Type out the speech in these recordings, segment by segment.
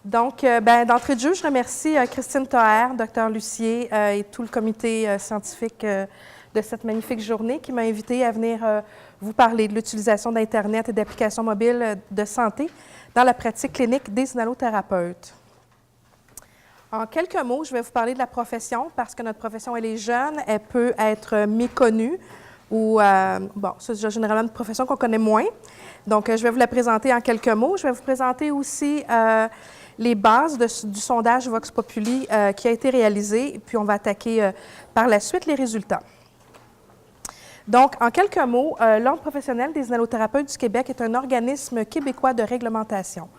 Donc, d'entrée de jeu, je remercie Christine Toher, Dr Lucier et tout le comité scientifique de cette magnifique journée qui m'a invité à venir vous parler de l'utilisation d'Internet et d'applications mobiles de santé dans la pratique clinique des inhalothérapeutes. En quelques mots, je vais vous parler de la profession parce que notre profession, elle est jeune, elle peut être méconnue ou, c'est généralement une profession qu'on connaît moins. Donc, je vais vous la présenter en quelques mots. Je vais vous présenter aussi les bases du sondage Vox Populi qui a été réalisé, puis on va attaquer par la suite les résultats. Donc, en quelques mots, l'Ordre professionnel des inhalothérapeutes du Québec est un organisme québécois de réglementation.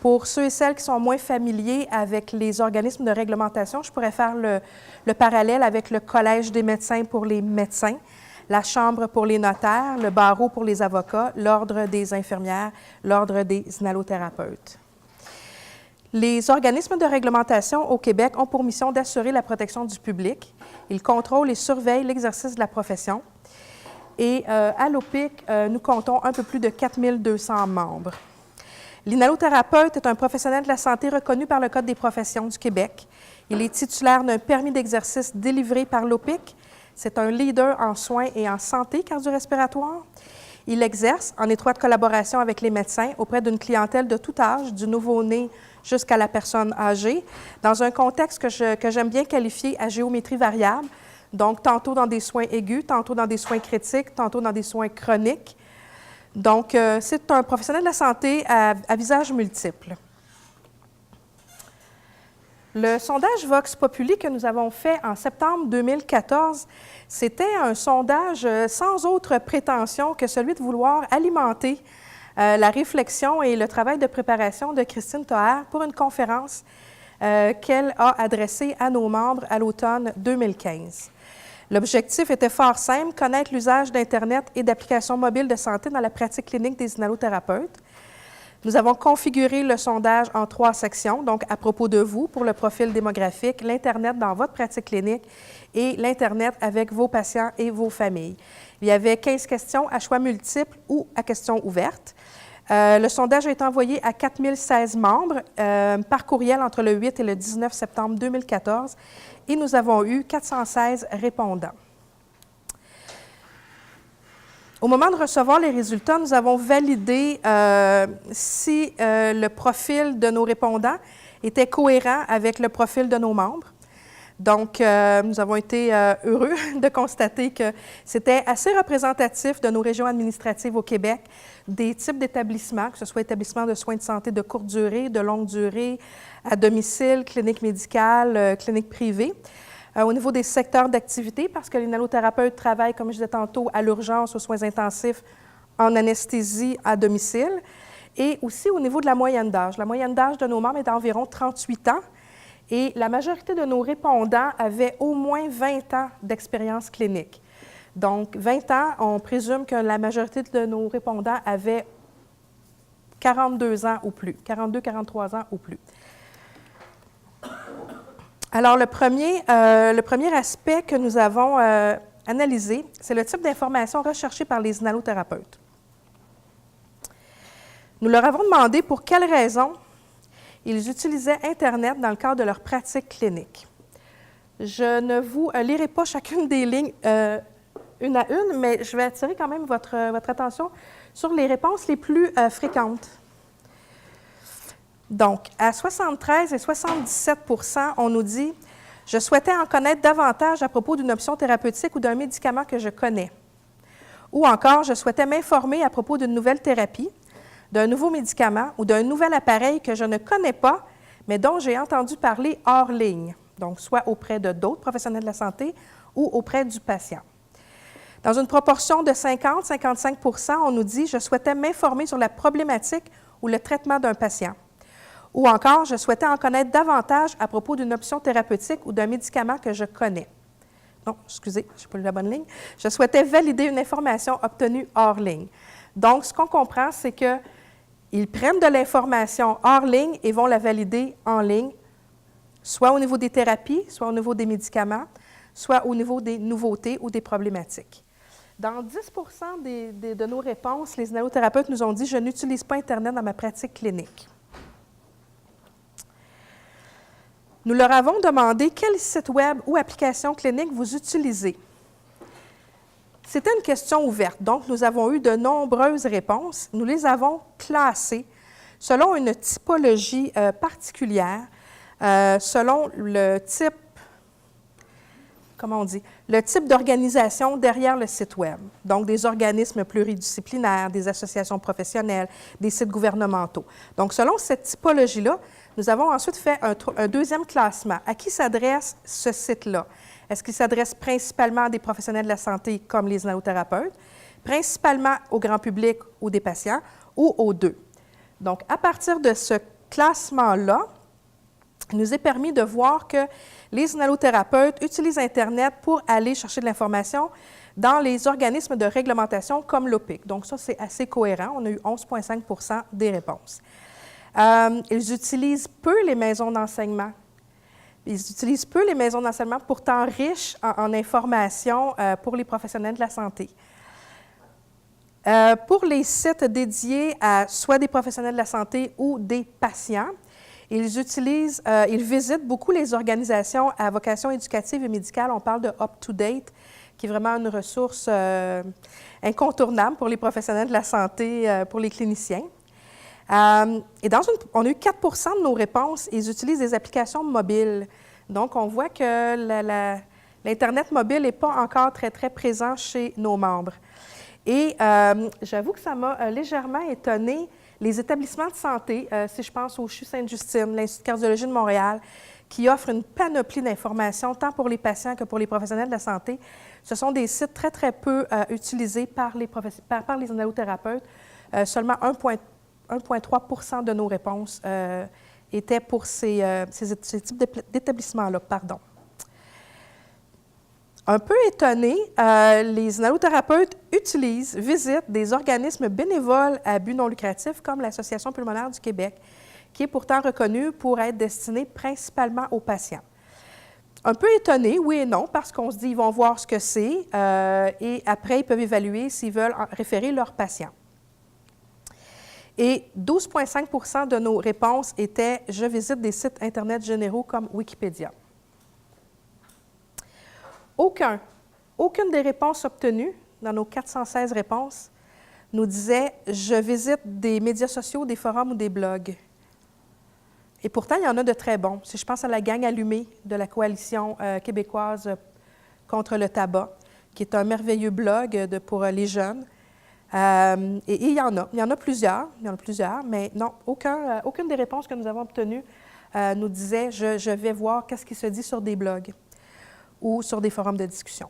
Pour ceux et celles qui sont moins familiers avec les organismes de réglementation, je pourrais faire le parallèle avec le Collège des médecins pour les médecins, la Chambre pour les notaires, le barreau pour les avocats, l'Ordre des infirmières, l'Ordre des inhalothérapeutes. Les organismes de réglementation au Québec ont pour mission d'assurer la protection du public. Ils contrôlent et surveillent l'exercice de la profession. Et à l'OPIC, nous comptons un peu plus de 4200 membres. L'inhalothérapeute est un professionnel de la santé reconnu par le Code des professions du Québec. Il est titulaire d'un permis d'exercice délivré par l'OPIC. C'est un leader en soins et en santé cardio-respiratoire. Il exerce en étroite collaboration avec les médecins auprès d'une clientèle de tout âge, du nouveau-né jusqu'à la personne âgée, dans un contexte que j'aime bien qualifier à géométrie variable, donc tantôt dans des soins aigus, tantôt dans des soins critiques, tantôt dans des soins chroniques. Donc, c'est un professionnel de la santé à visage multiple. Le sondage Vox Populi que nous avons fait en septembre 2014, c'était un sondage sans autre prétention que celui de vouloir alimenter la réflexion et le travail de préparation de Christine Toher pour une conférence qu'elle a adressée à nos membres à l'automne 2015. L'objectif était fort simple, connaître l'usage d'Internet et d'applications mobiles de santé dans la pratique clinique des inhalothérapeutes. Nous avons configuré le sondage en 3 sections, donc à propos de vous, pour le profil démographique, l'Internet dans votre pratique clinique et l'Internet avec vos patients et vos familles. Il y avait 15 questions à choix multiples ou à questions ouvertes. Le sondage a été envoyé à 4016 membres par courriel entre le 8 et le 19 septembre 2014 et nous avons eu 416 répondants. Au moment de recevoir les résultats, nous avons validé si le profil de nos répondants était cohérent avec le profil de nos membres. Donc, nous avons été heureux de constater que c'était assez représentatif de nos régions administratives au Québec, des types d'établissements, que ce soit établissements de soins de santé de courte durée, de longue durée, à domicile, clinique médicale, clinique privée. Au niveau des secteurs d'activité, parce que l'inhalothérapeute travaille, comme je disais tantôt, à l'urgence, aux soins intensifs, en anesthésie à domicile, et aussi au niveau de la moyenne d'âge. La moyenne d'âge de nos membres est d'environ 38 ans, et la majorité de nos répondants avaient au moins 20 ans d'expérience clinique. Donc, 20 ans, on présume que la majorité de nos répondants avaient 42 ans ou plus, 42, 43 ans ou plus. Alors, le premier aspect que nous avons analysé, c'est le type d'information recherchée par les inhalothérapeutes. Nous leur avons demandé pour quelles raisons ils utilisaient Internet dans le cadre de leur pratique clinique. Je ne vous lirai pas chacune des lignes une à une, mais je vais attirer quand même votre attention sur les réponses les plus fréquentes. Donc, à 73 et 77 % on nous dit « Je souhaitais en connaître davantage à propos d'une option thérapeutique ou d'un médicament que je connais. » Ou encore « Je souhaitais m'informer à propos d'une nouvelle thérapie, d'un nouveau médicament ou d'un nouvel appareil que je ne connais pas, mais dont j'ai entendu parler hors ligne. » Donc, soit auprès de d'autres professionnels de la santé ou auprès du patient. Dans une proportion de 50-55 %, on nous dit « Je souhaitais m'informer sur la problématique ou le traitement d'un patient. » Ou encore, je souhaitais en connaître davantage à propos d'une option thérapeutique ou d'un médicament que je connais. Non, excusez, je n'ai pas lu la bonne ligne. Je souhaitais valider une information obtenue hors ligne. Donc, ce qu'on comprend, c'est qu'ils prennent de l'information hors ligne et vont la valider en ligne, soit au niveau des thérapies, soit au niveau des médicaments, soit au niveau des nouveautés ou des problématiques. Dans 10 % de nos réponses, les inhalothérapeutes nous ont dit « Je n'utilise pas Internet dans ma pratique clinique. » Nous leur avons demandé quel site Web ou application clinique vous utilisez. C'était une question ouverte, donc nous avons eu de nombreuses réponses. Nous les avons classées selon une typologie particulière, selon le type, comment on dit, le type d'organisation derrière le site Web. Donc, des organismes pluridisciplinaires, des associations professionnelles, des sites gouvernementaux. Donc, selon cette typologie-là, nous avons ensuite fait un deuxième classement. À qui s'adresse ce site-là? Est-ce qu'il s'adresse principalement à des professionnels de la santé comme les inhalothérapeutes, principalement au grand public ou des patients, ou aux deux? Donc, à partir de ce classement-là, il nous est permis de voir que les inhalothérapeutes utilisent Internet pour aller chercher de l'information dans les organismes de réglementation comme l'OPIC. Donc, ça, c'est assez cohérent. On a eu 11,5 % des réponses. Ils utilisent peu les maisons d'enseignement. Ils utilisent peu les maisons d'enseignement, pourtant riches en informations pour les professionnels de la santé. Pour les sites dédiés à soit des professionnels de la santé ou des patients, ils visitent beaucoup les organisations à vocation éducative et médicale. On parle de UpToDate, qui est vraiment une ressource incontournable pour les professionnels de la santé, pour les cliniciens. Et on a eu 4 % de nos réponses, ils utilisent des applications mobiles. Donc, on voit que l'Internet mobile n'est pas encore très, très présent chez nos membres. Et j'avoue que ça m'a légèrement étonnée, les établissements de santé, si je pense au CHU Sainte-Justine, l'Institut de cardiologie de Montréal, qui offrent une panoplie d'informations, tant pour les patients que pour les professionnels de la santé. Ce sont des sites très, très peu utilisés par les inhalothérapeutes. Seulement 1,3 % de nos réponses étaient pour ces types d'établissements-là. Un peu étonné, les inhalothérapeutes visitent des organismes bénévoles à but non lucratif comme l'Association pulmonaire du Québec, qui est pourtant reconnue pour être destinée principalement aux patients. Un peu étonné, oui et non, parce qu'on se dit qu'ils vont voir ce que c'est et après, ils peuvent évaluer s'ils veulent référer leurs patients. Et 12,5 % de nos réponses étaient « Je visite des sites Internet généraux comme Wikipédia ». Aucune des réponses obtenues dans nos 416 réponses nous disait « Je visite des médias sociaux, des forums ou des blogs ». Et pourtant, il y en a de très bons. Si je pense à la gang allumée de la Coalition québécoise contre le tabac, qui est un merveilleux blog pour les jeunes. Et il y en a plusieurs, mais non, aucune des réponses que nous avons obtenues nous disait « Je vais voir qu'est-ce qui se dit sur des blogs » ou sur des forums de discussion.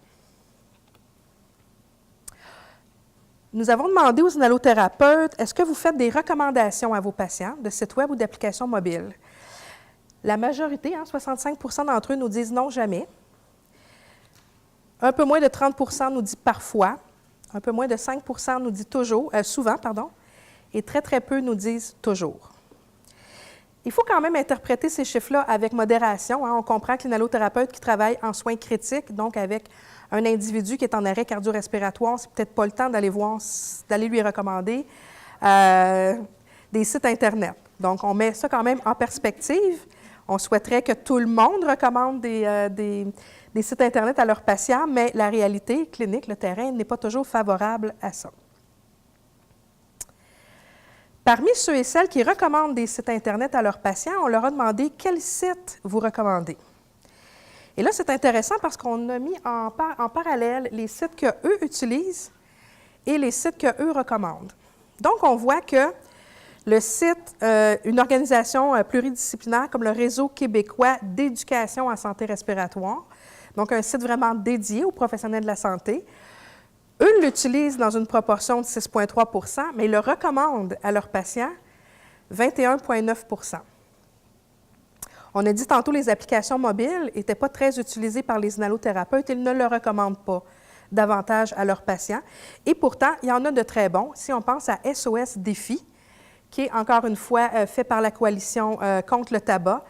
Nous avons demandé aux inhalothérapeutes, est-ce que vous faites des recommandations à vos patients de sites web ou d'applications mobiles? La majorité, 65 % d'entre eux nous disent non, jamais. Un peu moins de 30 % nous dit parfois. Un peu moins de 5 % nous dit souvent, et très, très peu nous disent toujours. Il faut quand même interpréter ces chiffres-là avec modération. On comprend que l'inhalothérapeute qui travaille en soins critiques, donc avec un individu qui est en arrêt cardio-respiratoire, c'est peut-être pas le temps d'aller lui recommander des sites Internet. Donc, on met ça quand même en perspective. On souhaiterait que tout le monde recommande des sites Internet à leurs patients, mais la réalité clinique, le terrain, n'est pas toujours favorable à ça. Parmi ceux et celles qui recommandent des sites Internet à leurs patients, on leur a demandé quel site vous recommandez. Et là, c'est intéressant parce qu'on a mis en parallèle les sites qu'eux utilisent et les sites qu'eux recommandent. Donc, on voit que le site, une organisation pluridisciplinaire comme le Réseau québécois d'éducation en santé respiratoire, donc un site vraiment dédié aux professionnels de la santé, eux l'utilisent dans une proportion de 6,3 %, mais ils le recommandent à leurs patients 21,9 %. On a dit tantôt que les applications mobiles n'étaient pas très utilisées par les inhalothérapeutes. Ils ne le recommandent pas davantage à leurs patients. Et pourtant, il y en a de très bons. Si on pense à SOS Défi, qui est encore une fois fait par la Coalition contre le tabac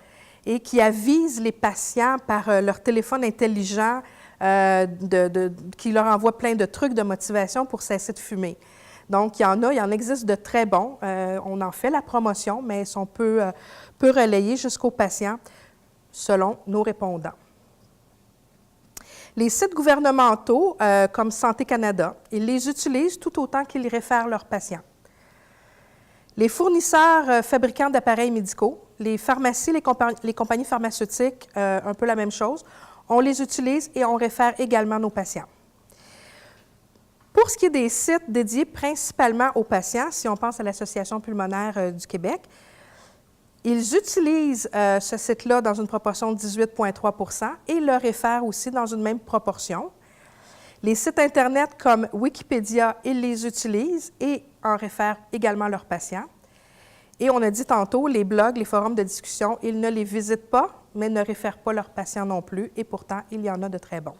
et qui avise les patients par leur téléphone intelligent qui leur envoie plein de trucs de motivation pour cesser de fumer. Donc, il y en existe de très bons. On en fait la promotion, mais ils sont peu relayés jusqu'aux patients. selon nos répondants. Les sites gouvernementaux, comme Santé Canada, ils les utilisent tout autant qu'ils réfèrent leurs patients. Les fournisseurs fabricants d'appareils médicaux, les pharmacies, les compagnies pharmaceutiques, un peu la même chose, on les utilise et on réfère également nos patients. Pour ce qui est des sites dédiés principalement aux patients, si on pense à l'Association pulmonaire du Québec, ils utilisent ce site-là dans une proportion de 18,3 % et le réfèrent aussi dans une même proportion. Les sites Internet comme Wikipédia, ils les utilisent et en réfèrent également leurs patients. Et on a dit tantôt, les blogs, les forums de discussion, ils ne les visitent pas, mais ne réfèrent pas leurs patients non plus, et pourtant, il y en a de très bons.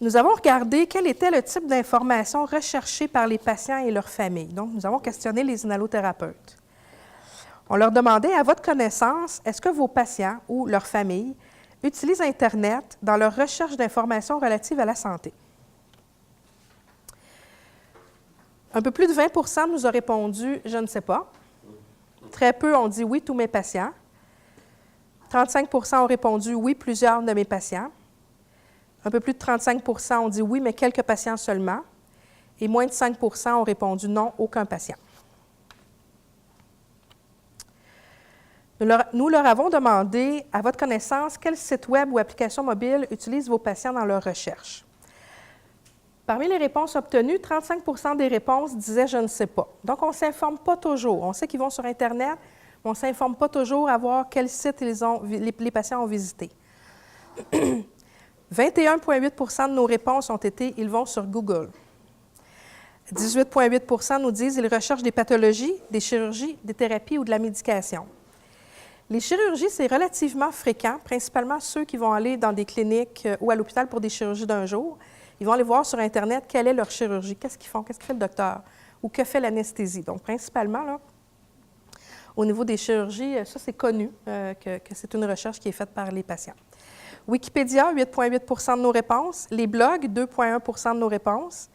Nous avons regardé quel était le type d'information recherchée par les patients et leurs familles. Donc, nous avons questionné les inhalothérapeutes. On leur demandait, à votre connaissance, est-ce que vos patients ou leurs familles utilisent Internet dans leur recherche d'informations relatives à la santé? Un peu plus de 20 % nous ont répondu « je ne sais pas ». Très peu ont dit « oui, tous mes patients ». 35 % ont répondu « oui, plusieurs de mes patients ». Un peu plus de 35 % ont dit oui, mais quelques patients seulement. Et moins de 5 % ont répondu non, aucun patient. Nous leur avons demandé, à votre connaissance, quel site web ou application mobile utilisent vos patients dans leur recherche. Parmi les réponses obtenues, 35 % des réponses disaient « je ne sais pas ». Donc, on ne s'informe pas toujours. On sait qu'ils vont sur Internet, mais on ne s'informe pas toujours à voir quel site les patients ont visité. 21,8 % de nos réponses ont été « ils vont sur Google ». 18,8 % nous disent « ils recherchent des pathologies, des chirurgies, des thérapies ou de la médication ». Les chirurgies, c'est relativement fréquent, principalement ceux qui vont aller dans des cliniques ou à l'hôpital pour des chirurgies d'un jour. Ils vont aller voir sur Internet quelle est leur chirurgie, qu'est-ce qu'ils font, qu'est-ce que fait le docteur ou que fait l'anesthésie. Donc, principalement, là, au niveau des chirurgies, ça, c'est connu que c'est une recherche qui est faite par les patients. Wikipédia, 8,8 % de nos réponses. Les blogs, 2,1 % de nos réponses.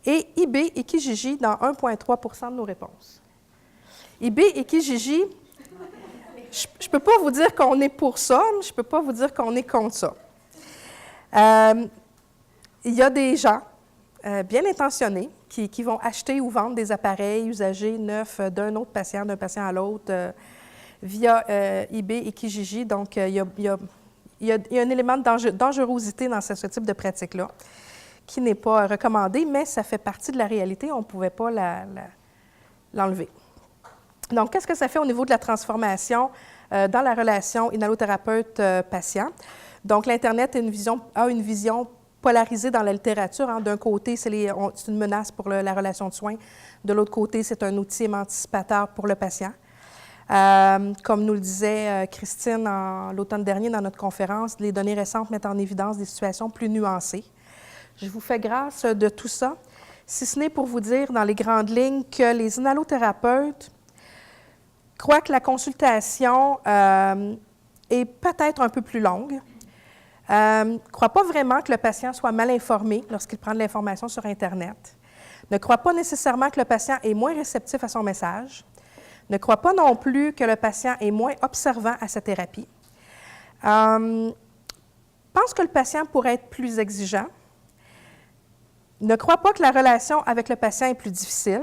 Et eBay et Kijiji dans 1,3 % de nos réponses. eBay et Kijiji, je ne peux pas vous dire qu'on est pour ça, mais je ne peux pas vous dire qu'on est contre ça. Il y a des gens bien intentionnés qui vont acheter ou vendre des appareils usagés neufs d'un autre patient, d'un patient à l'autre, via eBay et Kijiji. Donc, il y a un élément de dangerosité dans ce type de pratique-là qui n'est pas recommandé, mais ça fait partie de la réalité. On ne pouvait pas l'enlever. Donc, qu'est-ce que ça fait au niveau de la transformation dans la relation inhalothérapeute-patient? Donc, l'Internet a une vision polarisée dans la littérature. Hein. D'un côté, c'est une menace pour la relation de soins. De l'autre côté, c'est un outil émancipateur pour le patient. Comme nous le disait Christine l'automne dernier dans notre conférence, les données récentes mettent en évidence des situations plus nuancées. Je vous fais grâce de tout ça, si ce n'est pour vous dire dans les grandes lignes que les inhalothérapeutes croient que la consultation est peut-être un peu plus longue, ne croient pas vraiment que le patient soit mal informé lorsqu'il prend de l'information sur Internet, ne croient pas nécessairement que le patient est moins réceptif à son message, ne croient pas non plus que le patient est moins observant à sa thérapie, pense que le patient pourrait être plus exigeant, ne croit pas que la relation avec le patient est plus difficile,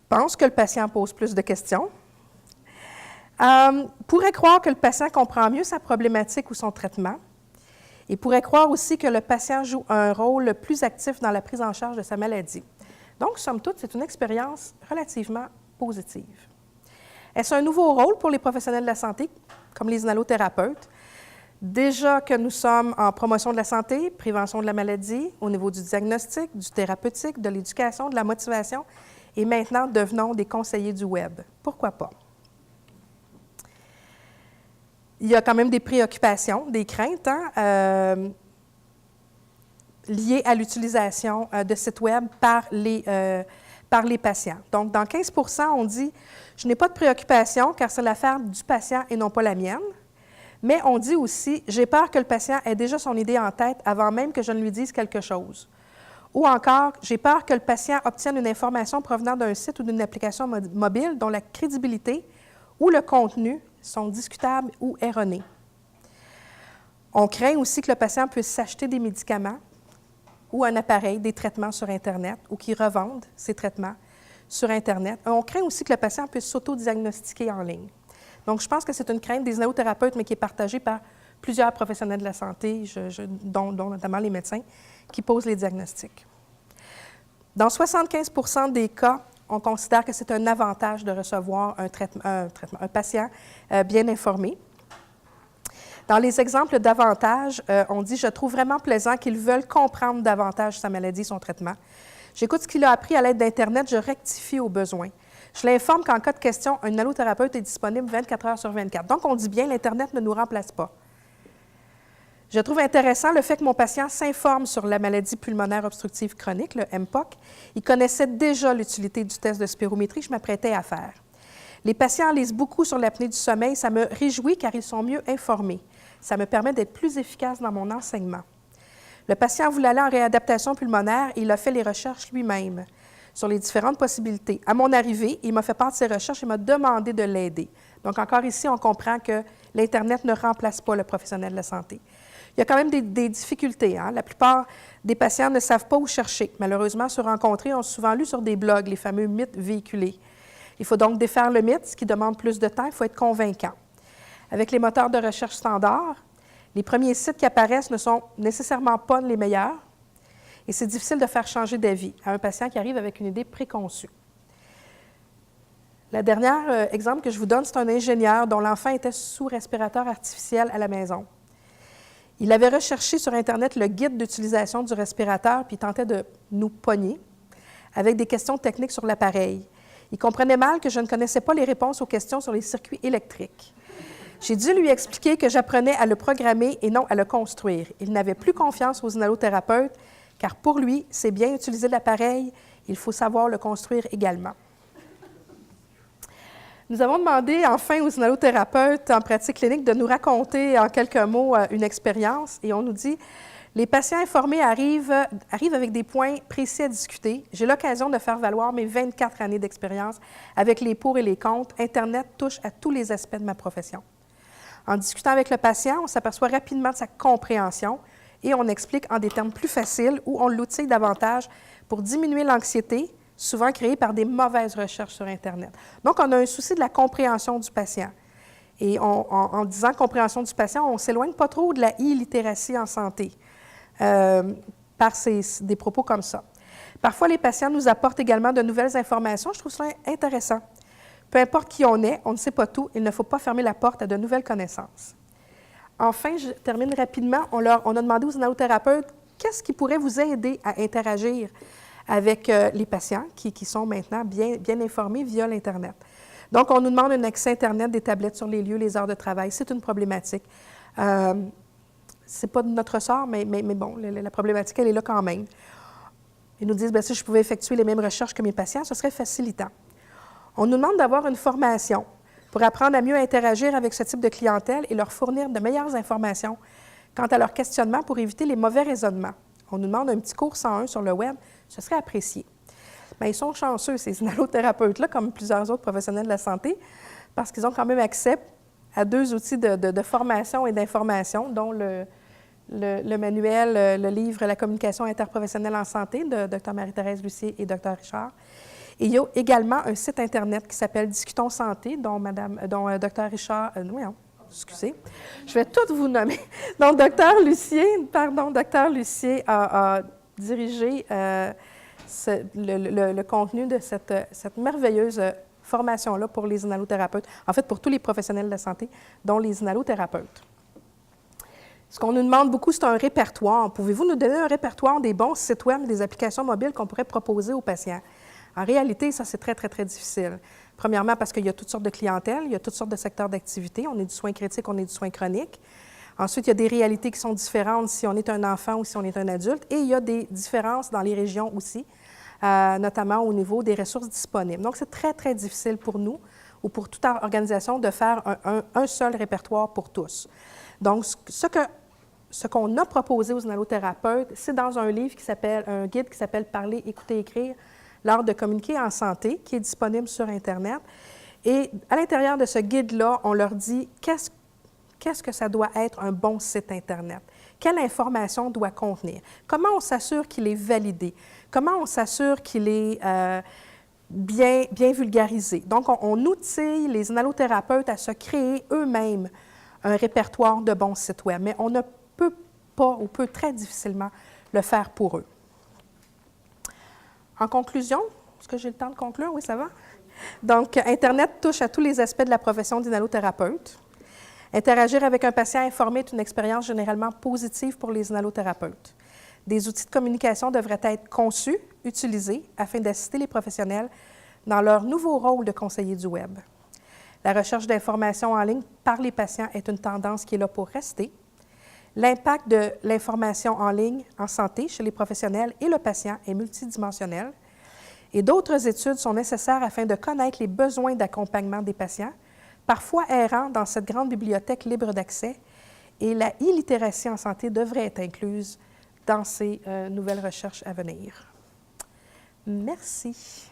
pense que le patient pose plus de questions, pourrait croire que le patient comprend mieux sa problématique ou son traitement, et pourrait croire aussi que le patient joue un rôle plus actif dans la prise en charge de sa maladie. Donc, somme toute, c'est une expérience relativement positive. Est-ce un nouveau rôle pour les professionnels de la santé, comme les inhalothérapeutes? Déjà que nous sommes en promotion de la santé, prévention de la maladie, au niveau du diagnostic, du thérapeutique, de l'éducation, de la motivation, et maintenant devenons des conseillers du web. Pourquoi pas? Il y a quand même des préoccupations, des craintes liées à l'utilisation de sites web par les patients. Donc, dans 15 % on dit « je n'ai pas de préoccupation car c'est l'affaire du patient et non pas la mienne ». Mais on dit aussi « j'ai peur que le patient ait déjà son idée en tête avant même que je ne lui dise quelque chose ». Ou encore, j'ai peur que le patient obtienne une information provenant d'un site ou d'une application mobile dont la crédibilité ou le contenu sont discutables ou erronés. On craint aussi que le patient puisse s'acheter des médicaments ou un appareil, des traitements sur Internet ou qu'ils revendent ces traitements sur Internet. On craint aussi que le patient puisse s'auto-diagnostiquer en ligne. Donc, je pense que c'est une crainte des inhalothérapeutes, mais qui est partagée par plusieurs professionnels de la santé, dont notamment les médecins, qui posent les diagnostics. Dans 75 des cas, on considère que c'est un avantage de recevoir un patient bien informé. Dans les exemples d'avantages, on dit « Je trouve vraiment plaisant qu'ils veulent comprendre davantage sa maladie, son traitement. J'écoute ce qu'il a appris à l'aide d'Internet, je rectifie au besoin. Je l'informe qu'en cas de question, un allothérapeute est disponible 24 heures sur 24. » Donc, on dit bien « L'Internet ne nous remplace pas. » Je trouve intéressant le fait que mon patient s'informe sur la maladie pulmonaire obstructive chronique, le MPOC. Il connaissait déjà l'utilité du test de spirométrie que je m'apprêtais à faire. Les patients lisent beaucoup sur l'apnée du sommeil. Ça me réjouit car ils sont mieux informés. Ça me permet d'être plus efficace dans mon enseignement. Le patient voulait aller en réadaptation pulmonaire et il a fait les recherches lui-même sur les différentes possibilités. À mon arrivée, il m'a fait part de ses recherches et m'a demandé de l'aider. Donc, encore ici, on comprend que l'Internet ne remplace pas le professionnel de la santé. Il y a quand même des difficultés. Hein? La plupart des patients ne savent pas où chercher. Malheureusement, se rencontrer, ont souvent lu sur des blogs les fameux mythes véhiculés. Il faut donc défaire le mythe, ce qui demande plus de temps. Il faut être convaincant. Avec les moteurs de recherche standards, les premiers sites qui apparaissent ne sont nécessairement pas les meilleurs et c'est difficile de faire changer d'avis à un patient qui arrive avec une idée préconçue. Le dernier exemple que je vous donne, c'est un ingénieur dont l'enfant était sous respirateur artificiel à la maison. Il avait recherché sur Internet le guide d'utilisation du respirateur puis il tentait de nous pogner avec des questions techniques sur l'appareil. Il comprenait mal que je ne connaissais pas les réponses aux questions sur les circuits électriques. J'ai dû lui expliquer que j'apprenais à le programmer et non à le construire. Il n'avait plus confiance aux inhalothérapeutes, car pour lui, c'est bien utiliser l'appareil, il faut savoir le construire également. Nous avons demandé enfin aux inhalothérapeutes en pratique clinique de nous raconter en quelques mots une expérience et on nous dit « Les patients informés arrivent avec des points précis à discuter. J'ai l'occasion de faire valoir mes 24 années d'expérience avec les pour et les contre. Internet touche à tous les aspects de ma profession. » En discutant avec le patient, on s'aperçoit rapidement de sa compréhension et on explique en des termes plus faciles ou on l'outille davantage pour diminuer l'anxiété, souvent créée par des mauvaises recherches sur Internet. Donc, on a un souci de la compréhension du patient. Et en disant compréhension du patient, on ne s'éloigne pas trop de la e-littératie en santé par des propos comme ça. Parfois, les patients nous apportent également de nouvelles informations. Je trouve ça intéressant. Peu importe qui on est, on ne sait pas tout. Il ne faut pas fermer la porte à de nouvelles connaissances. Enfin, je termine rapidement. On a demandé aux inhalothérapeutes qu'est-ce qui pourrait vous aider à interagir avec les patients qui sont maintenant bien informés via l'Internet. Donc, on nous demande un accès Internet, des tablettes sur les lieux, les heures de travail. C'est une problématique. Ce n'est pas de notre sort, mais bon, la problématique, elle est là quand même. Ils nous disent, bien, si je pouvais effectuer les mêmes recherches que mes patients, ce serait facilitant. On nous demande d'avoir une formation pour apprendre à mieux interagir avec ce type de clientèle et leur fournir de meilleures informations quant à leur questionnement pour éviter les mauvais raisonnements. On nous demande un petit cours 101 sur le web, ce serait apprécié. Bien, ils sont chanceux, ces inhalothérapeutes-là, comme plusieurs autres professionnels de la santé, parce qu'ils ont quand même accès à 2 outils de formation et d'information, dont le manuel, le livre « La communication interprofessionnelle en santé » de Dr. Marie-Thérèse Lucier et Dr. Richard. Et il y a également un site Internet qui s'appelle Discutons Santé, dont Dr. Richard... excusez, je vais toutes vous nommer. Donc, Dr. Lucier a dirigé le contenu de cette merveilleuse formation-là pour les inhalothérapeutes, en fait, pour tous les professionnels de la santé, dont les inhalothérapeutes. Ce qu'on nous demande beaucoup, c'est un répertoire. Pouvez-vous nous donner un répertoire des bons sites web et des applications mobiles qu'on pourrait proposer aux patients? En réalité, ça, c'est très, très, très difficile. Premièrement, parce qu'il y a toutes sortes de clientèles, il y a toutes sortes de secteurs d'activité. On est du soin critique, on est du soin chronique. Ensuite, il y a des réalités qui sont différentes si on est un enfant ou si on est un adulte. Et il y a des différences dans les régions aussi, notamment au niveau des ressources disponibles. Donc, c'est très, très difficile pour nous ou pour toute organisation de faire un seul répertoire pour tous. Donc, ce ce qu'on a proposé aux inhalothérapeutes, c'est dans un livre un guide qui s'appelle « Parler, écouter, écrire, l'art de communiquer en santé », qui est disponible sur Internet. Et à l'intérieur de ce guide-là, on leur dit qu'est-ce que ça doit être un bon site Internet? Quelle information doit contenir? Comment on s'assure qu'il est validé? Comment on s'assure qu'il est bien vulgarisé? Donc, on outille les inhalothérapeutes à se créer eux-mêmes un répertoire de bons sites web, mais on ne peut pas ou peut très difficilement le faire pour eux. En conclusion, est-ce que j'ai le temps de conclure? Oui, ça va? Donc, Internet touche à tous les aspects de la profession d'inhalothérapeute. Interagir avec un patient informé est une expérience généralement positive pour les inhalothérapeutes. Des outils de communication devraient être conçus, utilisés, afin d'assister les professionnels dans leur nouveau rôle de conseiller du web. La recherche d'informations en ligne par les patients est une tendance qui est là pour rester. L'impact de l'information en ligne en santé chez les professionnels et le patient est multidimensionnel. Et d'autres études sont nécessaires afin de connaître les besoins d'accompagnement des patients, parfois errants dans cette grande bibliothèque libre d'accès, et la e-littératie en santé devrait être incluse dans ces nouvelles recherches à venir. Merci.